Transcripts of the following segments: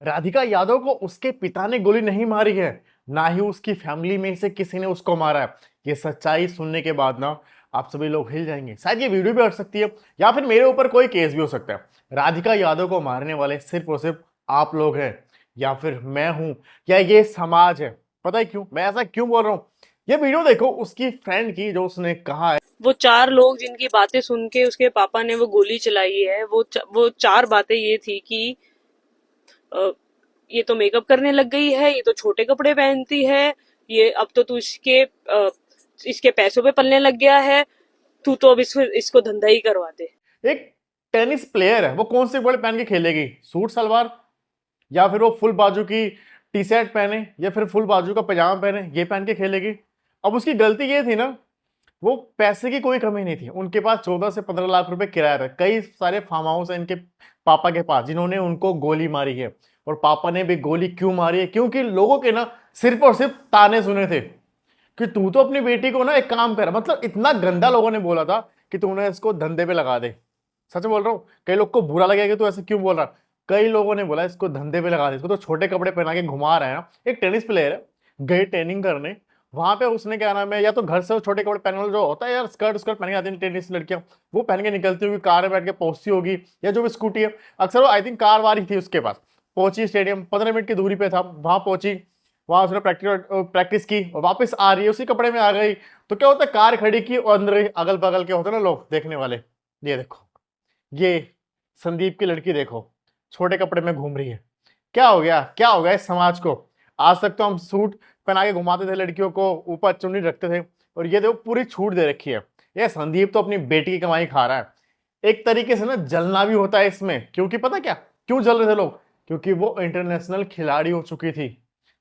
राधिका यादव को उसके पिता ने गोली नहीं मारी है, ना ही उसकी फैमिली में से किसी ने उसको मारा है। ये सच्चाई सुनने के बाद ना आप सभी लोग हिल जाएंगे। शायद ये वीडियो भी हट सकती है या फिर मेरे ऊपर कोई केस भी हो सकता है। राधिका यादव को मारने वाले सिर्फ और सिर्फ आप लोग हैं, या फिर मैं हूं, या ये समाज है। पता है क्यों मैं ऐसा क्यों बोल रहा हूँ? ये वीडियो देखो उसकी फ्रेंड की, जो उसने कहा है। वो चार लोग जिनकी बातें सुन के उसके पापा ने वो गोली चलाई है, वो चार बातें ये थी कि अ, ये तो मेकअप करने लग गई है, ये तो छोटे कपड़े पहनती है, ये अब तो तू इसके पैसों पे पलने लग गया है, तू तो अब इसको इसको धंधा ही करवा दे। एक टेनिस प्लेयर है, वो कौन से कपड़े पहन के खेलेगी? सूट सलवार, या फिर वो फुल बाजू की टी शर्ट पहने, या फिर फुल बाजू का पजामा पहने, ये पहन के खेलेगी? अब उसकी गलती ये थी ना, वो पैसे की कोई कमी नहीं थी। उनके पास 14 से 15 लाख रुपए किराया था। कई सारे फार्म हाउस है इनके पापा के पास, जिन्होंने उनको गोली मारी है। और पापा ने भी गोली क्यों मारी है? क्योंकि लोगों के ना सिर्फ और सिर्फ ताने सुने थे कि तू तो अपनी बेटी को ना एक काम कर, मतलब इतना गंदा लोगों ने बोला था कि तूने इसको धंधे पे लगा दे। सच बोल रहा हूँ, कई लोग को बुरा लगेगा कि तू ऐसे क्यों बोल रहा। कई लोगों ने बोला इसको धंधे पे लगा दे, इसको तो छोटे कपड़े पहना के घुमा रहा है ना। एक टेनिस प्लेयर है, गए ट्रेनिंग करने, वहां पे उसने क्या नाम है, या तो घर से वो छोटे कपड़े पहने वाला जो होता है यार, स्कर्ट स्कर्ट पहन के आती है टेनिस लड़कियां, वो पहन के निकलती होगी, कार में बैठ के पहुंचती होगी, या जो भी स्कूटी है। अक्सर वो आई थिंक कार वारी थी उसके पास। पहुंची स्टेडियम, 15 मिनट की दूरी पे था, वहां पहुंची, वहां उसने प्रैक्टिस की और वापस आ रही है उसी कपड़े में आ गई। तो क्या होता है, कार खड़ी की और अंदर अगल बगल के होते हैं ना लोग देखने वाले, ये देखो, ये संदीप की लड़की देखो छोटे कपड़े में घूम रही है। क्या हो गया, क्या हो गया इस समाज को? आज तक तो हम सूट पहना के घुमाते थे, लड़कियों को ऊपर चुन्नी रखते थे, और ये देखो पूरी छूट दे रखी है। ये संदीप तो अपनी बेटी की कमाई खा रहा है। एक तरीके से ना जलना भी होता है इसमें, क्योंकि पता क्या क्यों जल रहे थे लोग? क्योंकि वो इंटरनेशनल खिलाड़ी हो चुकी थी,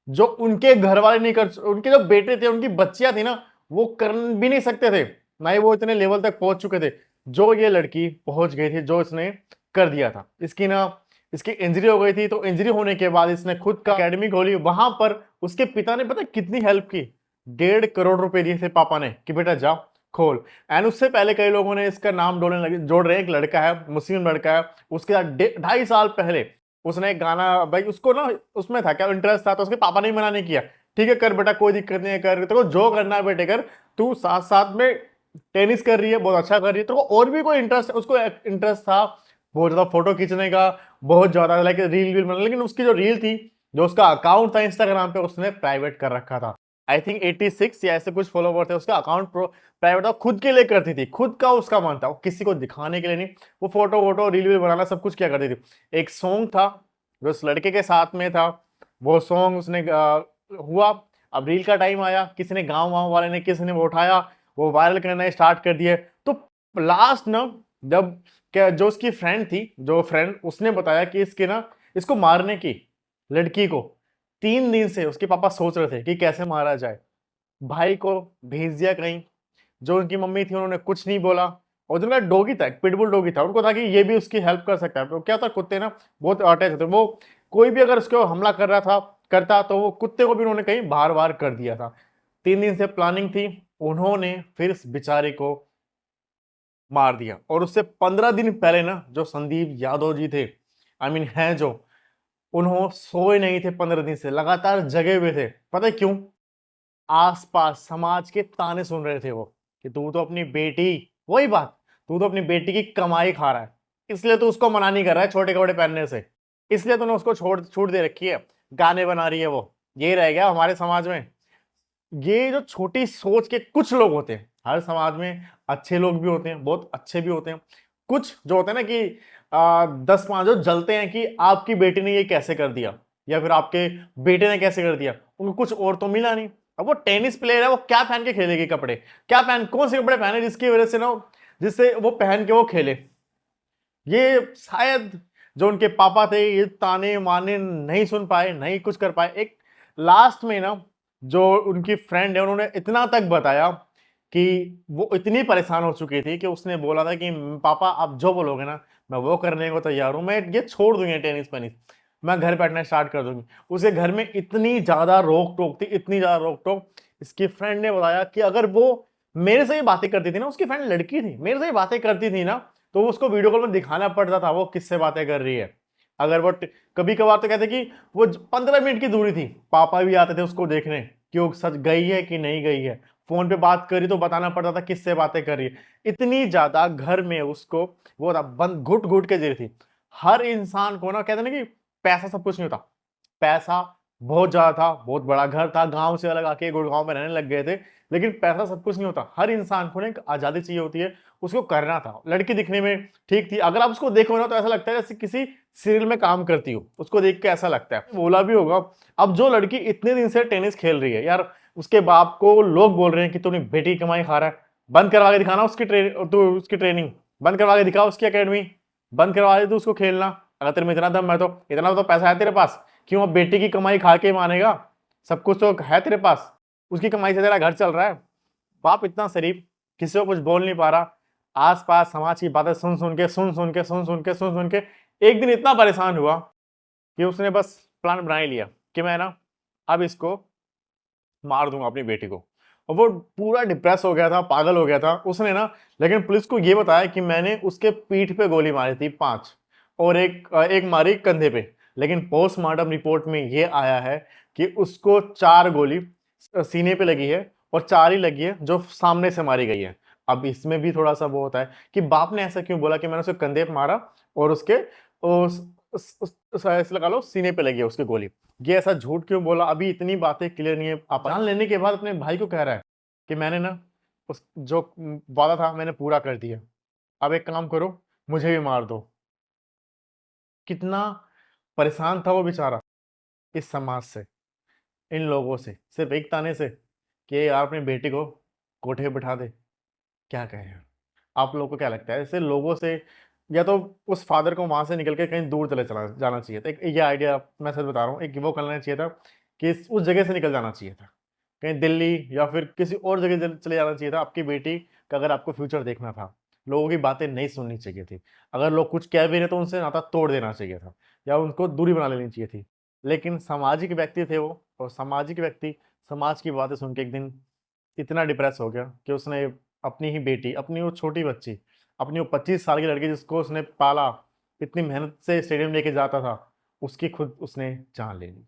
जो उनके घर वाले नहीं कर, उनके जो बेटे थे, उनकी बच्चियां थी ना, वो कर भी नहीं सकते थे। ना ही वो इतने लेवल तक पहुंच चुके थे जो ये लड़की पहुंच गई थी, जो इसने कर दिया था। इसकी ना, इसकी इंजरी हो गई थी, तो इंजरी होने के बाद इसने खुद का एकेडमी खोली। वहां पर उसके पिता ने पता कितनी हेल्प की? 1.5 करोड़ रुपए दिए थे पापा ने कि बेटा जा खोल। एंड उससे पहले कई लोगों ने इसका नाम जोड़ने लगे, जोड़ रहे हैं। एक लड़का है, मुस्लिम लड़का है, उसके साथ 2.5 साल पहले उसने एक गाना, भाई उसको ना उसमें था क्या इंटरेस्ट था, तो उसके पापा ने भी मना नहीं किया। ठीक है कर बेटा, कोई दिक्कत नहीं है, कर, तेरे को जो करना है बेटे कर। तू साथ साथ में टेनिस कर रही है, बहुत अच्छा कर रही है, तेरे को और भी कोई इंटरेस्ट, उसको इंटरेस्ट था बहुत ज्यादा फोटो खींचने का, बहुत ज्यादा लाइक रील वील बना। लेकिन उसकी जो रील थी, जो उसका अकाउंट था इंस्टाग्राम पे, उसने प्राइवेट कर रखा था। आई थिंक 86 या ऐसे कुछ फॉलोवर थे, उसका अकाउंट प्राइवेट था, खुद के लिए करती थी, खुद का उसका मन था, वो किसी को दिखाने के लिए नहीं। वो फोटो वोटो रील वील बनाना सब कुछ क्या करती थी। एक सॉन्ग था जो उस लड़के के साथ में था, वो सॉन्ग उसने हुआ। अब रील का टाइम आया, किसी ने, गांव वाँव वाले ने, किसी ने वो उठाया, वो वायरल करना स्टार्ट कर दिए। तो लास्ट ना, जब क्या, जो उसकी फ्रेंड थी, जो फ्रेंड, उसने बताया कि इसके ना, इसको मारने की, लड़की को 3 दिन से उसके पापा सोच रहे थे कि कैसे मारा जाए। भाई को भेज दिया कहीं। जो उनकी मम्मी थी उन्होंने कुछ नहीं बोला। और जो उनका डॉगी था, एक पिटबुल डॉगी था, उनको था कि ये भी उसकी हेल्प कर सकता है। तो क्या था, कुत्ते ना बहुत अटैच होते, वो कोई भी अगर उसको हमला कर रहा था, करता, तो वो कुत्ते को भी उन्होंने कहीं बार बार कर दिया था। 3 दिन से प्लानिंग थी, उन्होंने फिर इस बेचारे को मार दिया। और उससे 15 दिन पहले ना, जो संदीप यादव जी थे, आई मीन है जो, उन्होंने सोए नहीं थे 15 दिन से, लगातार जगे हुए थे। पता है क्यों? आसपास समाज के ताने सुन रहे थे वो कि तू तो अपनी बेटी, वही बात, तू तो अपनी बेटी की कमाई खा रहा है, इसलिए तू उसको मना नहीं कर रहा है छोटे कपड़े पहनने से, इसलिए तूने उसको छोड़ छूट दे रखी है, गाने बना रही है वो। ये रह गया हमारे समाज में। ये जो छोटी सोच के कुछ लोग होते हैं, हर समाज में अच्छे लोग भी होते हैं, बहुत अच्छे भी होते हैं। कुछ जो होते हैं ना कि 10 5 जो जलते हैं कि आपकी बेटी ने ये कैसे कर दिया, या फिर आपके बेटे ने कैसे कर दिया, उनको कुछ और तो मिला नहीं। अब वो टेनिस प्लेयर है, वो क्या पहन के खेलेगी कपड़े? क्या पहन, कौन से कपड़े पहने जिसकी वजह से ना, जिससे वो पहन के वो खेले? ये शायद जो उनके पापा थे, ये ताने माने नहीं सुन पाए, नहीं कुछ कर पाए। एक लास्ट में ना, जो उनकी फ्रेंड है, उन्होंने इतना तक बताया कि वो इतनी परेशान हो चुकी थी कि उसने बोला था कि पापा आप जो बोलोगे ना, मैं वो करने को तैयार हूं, मैं ये छोड़ दूंगी टेनिस पेनिस, मैं घर बैठना स्टार्ट कर दूंगी। उसे घर में इतनी ज्यादा रोक टोक थी, इतनी ज्यादा रोक टोक। इसकी फ्रेंड ने बताया कि अगर वो मेरे से ही बातें करती थी ना, उसकी फ्रेंड लड़की थी, मेरे से ही बातें करती थी ना, तो उसको वीडियो कॉल में दिखाना पड़ता था वो किससे बातें कर रही है। अगर वो कभी कभार तो कहते कि वो 15 मिनट की दूरी थी, पापा भी आते थे उसको देखने कि वो सच गई है कि नहीं गई है। फोन पे बात करी तो बताना पड़ता था किससे बातें कर रही है। इतनी ज्यादा घर में उसको वो था, बंद घुट घुट के जी रही थी। हर इंसान को ना कहते ना कि पैसा सब कुछ नहीं होता। पैसा बहुत ज्यादा था, बहुत बड़ा घर था, गांव से अलग आके गुड़गांव में रहने लग गए थे। लेकिन पैसा सब कुछ नहीं होता। हर इंसान को ना एक आजादी चाहिए होती है, उसको करना था। लड़की दिखने में ठीक थी, अगर आप उसको देखो ना तो ऐसा लगता है जैसे किसी सीरियल में काम करती हो, उसको देख के ऐसा लगता है। बोला भी होगा, अब जो लड़की इतने दिन से टेनिस खेल रही है यार, उसके बाप को लोग बोल रहे हैं कि तूने बेटी की कमाई खा रहा है, बंद करवा के दिखाना उसकी ट्रेनिंग बंद करवा के दिखा, उसकी एकेडमी बंद करवा दे, तू उसको खेलना। अगर तेरे में इतना दम है तो, इतना तो पैसा है तेरे पास, क्यों अब बेटी की कमाई खा के मानेगा? सब कुछ तो है तेरे पास, उसकी कमाई से तेरा घर चल रहा है। बाप इतना शरीफ, किसी को कुछ बोल नहीं पा रहा। आसपास समाज की बातें सुन सुन के एक दिन इतना परेशान हुआ कि उसने बस प्लान बना ही लिया कि मैं ना अब इसको मार दूंगा अपनी बेटी को। और वो पूरा डिप्रेस हो गया था, पागल हो गया था उसने ना। लेकिन पुलिस को ये बताया कि मैंने उसके पीठ पे गोली मारी थी 5, और एक मारी कंधे पे। लेकिन पोस्टमार्टम रिपोर्ट में ये आया है कि उसको 4 गोली सीने पे लगी है, और 4 ही लगी है जो सामने से मारी गई है। अब इसमें भी थोड़ा सा वो होता है कि बाप ने ऐसा क्यों बोला कि मैंने उसके कंधे पे मारा और उसके ऐसे लगा लो सीने पे लगी है उसकी गोली। ये ऐसा झूठ क्यों बोला, अभी इतनी बातें क्लियर नहीं है। आप जान लेने के बाद अपने भाई को कह रहा है कि मैंने ना उस जो वादा था मैंने पूरा कर दिया, अब एक काम करो, मुझे भी मार दो। कितना परेशान था वो बेचारा इस समाज से, इन लोगों से, सिर्फ एक ताने से कि यार अपनी बेटी को कोठे पे बिठा दे। क्या कहें? आप लोगों को क्या लगता है ऐसे लोगों से? या तो उस फादर को वहां से निकल के कहीं दूर चला जाना चाहिए था। एक ये आइडिया मैं सच बता रहा हूँ, एक वो करना चाहिए था कि उस जगह से निकल जाना चाहिए था, कहीं दिल्ली या फिर किसी और जगह चले जाना चाहिए था। आपकी बेटी का अगर आपको फ्यूचर देखना था, लोगों की बातें नहीं सुननी चाहिए थी। अगर लोग कुछ कह भी रहे तो उनसे नाता तोड़ देना चाहिए था, या उनको दूरी बना लेनी चाहिए थी। लेकिन सामाजिक व्यक्ति थे वो, और सामाजिक व्यक्ति समाज की बातें सुन के एक दिन इतना डिप्रेस हो गया कि उसने अपनी ही बेटी, अपनी वो छोटी बच्ची, अपनी वो 25 साल की लड़की जिसको उसने पाला, इतनी मेहनत से स्टेडियम लेके जाता था, उसकी खुद उसने जान ले ली।